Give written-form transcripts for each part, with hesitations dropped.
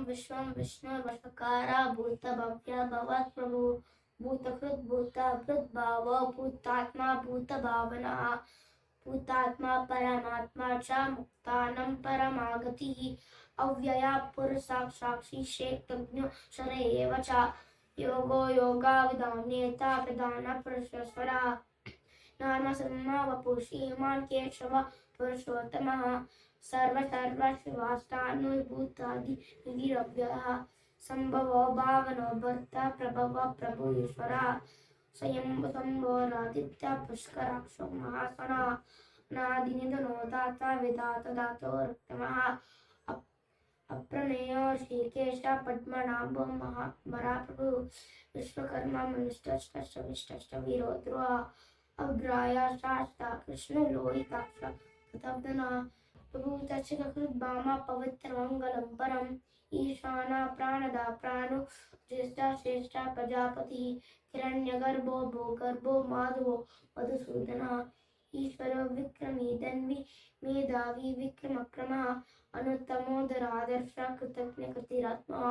विश्वं विष्णुर्वशकारा भूतभव्या भवत् प्रभु भूतकृत् भूतभृद्भाव भूतात्मा भूतभावना भूतात्मा परमात्मा च मुक्तानं परमागतिः अव्यया पुरुषसाक्षी क्षेत्रज्ञो क्षर एव च योगो योगाविदाम्येता प्रधानपुरुषेश्वरः नामसम्मा वपुषीमान् केशव पुरुषोत्तमः सर्वशिवाष्टानुभूतादिनिरव्ययः सम्भवो भावनो भर्ता प्रभवो प्रभु ईश्वरः स्वयंभुसम्भोरादित्य पुष्कराक्षो महासनः अनादिनिधनो दाता विधाता दातोरुत्तमः अप्रमेयो ऋषिकेश पद्मनाभो महात्मरा प्रभु विश्वकर्मा मनुष्टश्च वीरोद्रुवः अग्राया शास्ता कृष्ण लोहिताक्ष प्रतापधना प्रभु तक्षकृद्भामा पवित्रमङ्गलं परम् ईशाना प्राणदा प्राणो ज्येष्ठा श्रेष्ठा प्रजापतिः हिरण्यगर्भो भूगर्भो माधवो मधुसूदनः ईश्वरो विक्रमी धन्वी मेधावी विक्रमक्रमः अनुत्तमोदरादर्श कृतज्ञकृतिरात्मा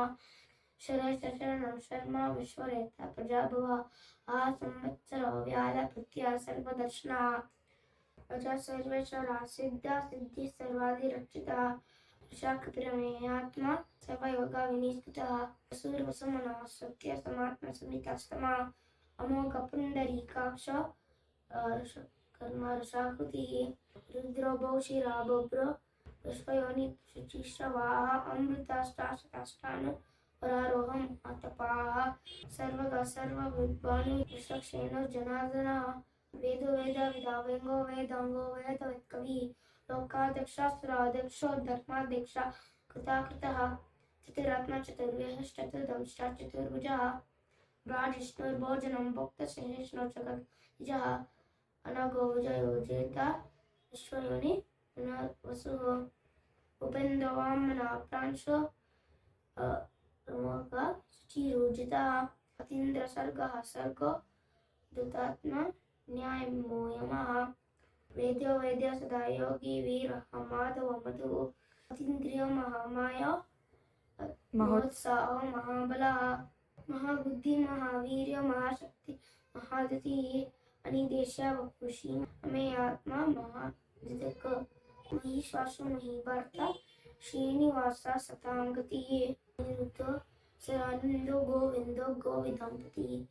शरणं शर्मा विश्वरेता प्रजाभवः संवत्सरो व्यालकृत्या सर्वदर्शनः अजा सर्वेश्वरा सिद्धा सिद्धि सर्वाधिरक्षितः ऋषाकपिरमेयात्मा सर्वयोगा विनिष्कृतः सूर्यसमनः सत्य समात्मा समितास्तमः अमोघ पुण्डरीकाक्ष कर्म ऋषाकृतिः रुद्रो बहुशिरा बभ्रो विश्वयोनि शुचिश्रवाः अमृताष्टाशताष्टानु परारोहम् आतपाः सर्वगा सर्वविद्वानु विचक्षेणो जनार्दनः वेदो वेदविदा वेङ्गो वेदाङ्गो वेदवित्कविः लोकाध्यक्षास्त्राध्यक्षो धर्माध्यक्षा कृताकृतः चतुरात्मचतुर्व्यश्चतुर्दंश्च ब्राजिष्णुर्भोजनं भोक्तशेषेष्णो जगद्विजः अनघो विजयो जेता विश्वयोनि वसुः उपेन्द्रो वामना प्रांशो शुचिरुजितः अतीन्द्र सर्गः सर्गो दुतात्मा न्यायमो यमः वेद्यो वेद्य सदा योगी वीरः माधवो मधुः अतीन्द्रियो महामाया महोत्साहो महाबलः महाबुद्धि महावीर्यो महाशक्ति महादतिः अनिदेशा वपुषी मे आत्मा महादिदक महीश्वासो महीभर्ता श्रीनिवासा सतांगतिः निरुद्धो सदानंदो गोविंदो गोविदंपतिः